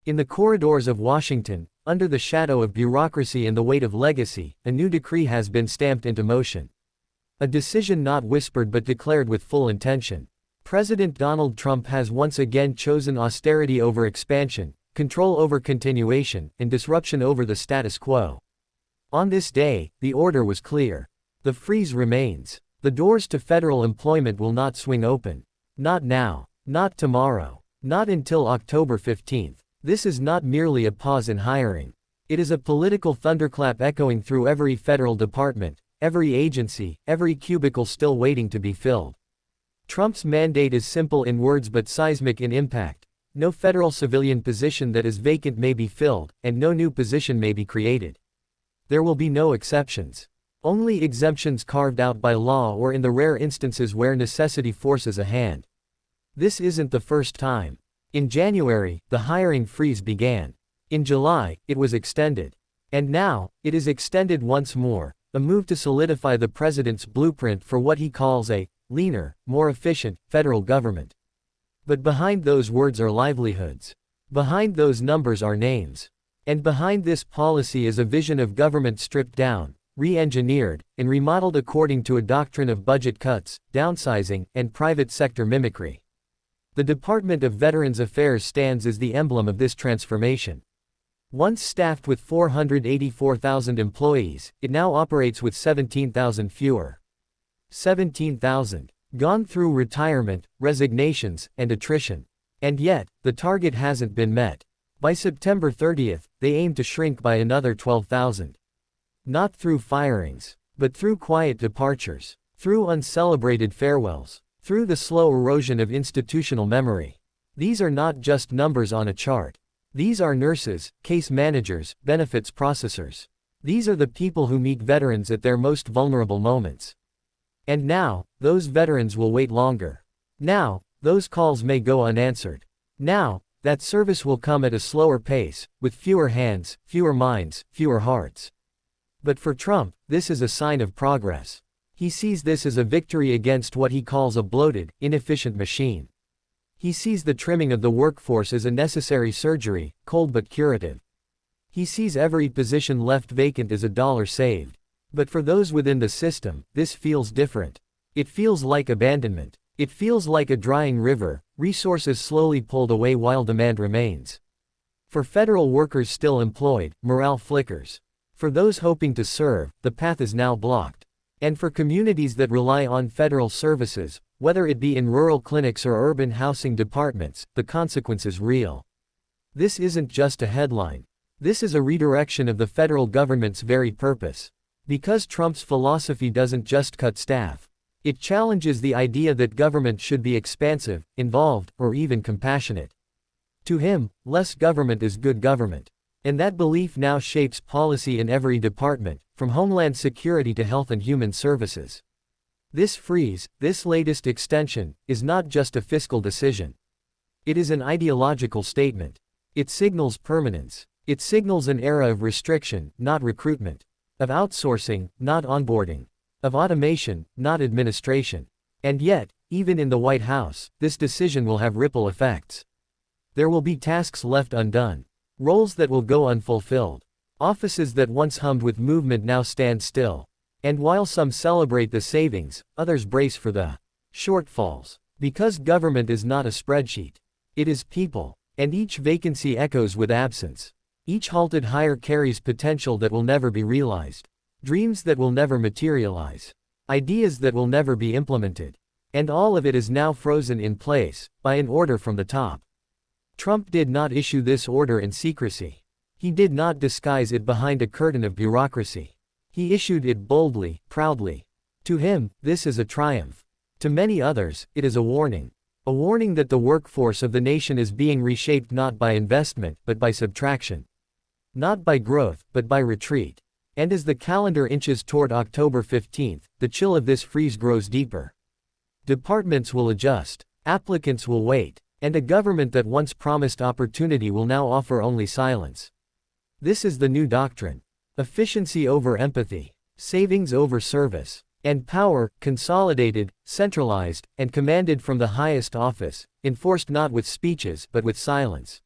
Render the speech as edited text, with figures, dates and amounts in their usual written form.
In the corridors of Washington, under the shadow of bureaucracy and the weight of legacy, a new decree has been stamped into motion. A decision not whispered but declared with full intention. President Donald Trump has once again chosen austerity over expansion, control over continuation, and disruption over the status quo. On this day, the order was clear. The freeze remains. The doors to federal employment will not swing open. Not now. Not tomorrow. Not until October 15th. This is not merely a pause in hiring. It is a political thunderclap echoing through every federal department, every agency, every cubicle still waiting to be filled. Trump's mandate is simple in words but seismic in impact. No federal civilian position that is vacant may be filled, and no new position may be created. There will be no exceptions. Only exemptions carved out by law or in the rare instances where necessity forces a hand. This isn't the first time. In January, the hiring freeze began. In July, it was extended. And now, it is extended once more, a move to solidify the president's blueprint for what he calls a leaner, more efficient federal government. But behind those words are livelihoods. Behind those numbers are names. And behind this policy is a vision of government stripped down, re-engineered, and remodeled according to a doctrine of budget cuts, downsizing, and private sector mimicry. The Department of Veterans Affairs stands as the emblem of this transformation. Once staffed with 484,000 employees, it now operates with 17,000 fewer. 17,000. Gone through retirement, resignations, and attrition. And yet, the target hasn't been met. By September 30th, they aim to shrink by another 12,000. Not through firings, but through quiet departures, through uncelebrated farewells, through the slow erosion of institutional memory. These are not just numbers on a chart. These are nurses, case managers, benefits processors. These are the people who meet veterans at their most vulnerable moments. And now, those veterans will wait longer. Now, those calls may go unanswered. Now, that service will come at a slower pace, with fewer hands, fewer minds, fewer hearts. But for Trump, this is a sign of progress. He sees this as a victory against what he calls a bloated, inefficient machine. He sees the trimming of the workforce as a necessary surgery, cold but curative. He sees every position left vacant as a dollar saved. But for those within the system, this feels different. It feels like abandonment. It feels like a drying river, resources slowly pulled away while demand remains. For federal workers still employed, morale flickers. For those hoping to serve, the path is now blocked. And for communities that rely on federal services, whether it be in rural clinics or urban housing departments, the consequence is real. This isn't just a headline. This is a redirection of the federal government's very purpose. Because Trump's philosophy doesn't just cut staff. It challenges the idea that government should be expansive, involved, or even compassionate. To him, less government is good government. And that belief now shapes policy in every department, from Homeland Security to Health and Human Services. This freeze, this latest extension, is not just a fiscal decision. It is an ideological statement. It signals permanence. It signals an era of restriction, not recruitment. Of outsourcing, not onboarding. Of automation, not administration. And yet, even in the White House, this decision will have ripple effects. There will be tasks left undone. Roles that will go unfulfilled. Offices that once hummed with movement now stand still. And while some celebrate the savings, others brace for the shortfalls. Because government is not a spreadsheet. It is people. And each vacancy echoes with absence. Each halted hire carries potential that will never be realized. Dreams that will never materialize. Ideas that will never be implemented. And all of it is now frozen in place, by an order from the top. Trump did not issue this order in secrecy. He did not disguise it behind a curtain of bureaucracy. He issued it boldly, proudly. To him, this is a triumph. To many others, it is a warning. A warning that the workforce of the nation is being reshaped not by investment, but by subtraction. Not by growth, but by retreat. And as the calendar inches toward October 15th, the chill of this freeze grows deeper. Departments will adjust. Applicants will wait. And a government that once promised opportunity will now offer only silence. This is the new doctrine. Efficiency over empathy. Savings over service. And power, consolidated, centralized, and commanded from the highest office, enforced not with speeches but with silence.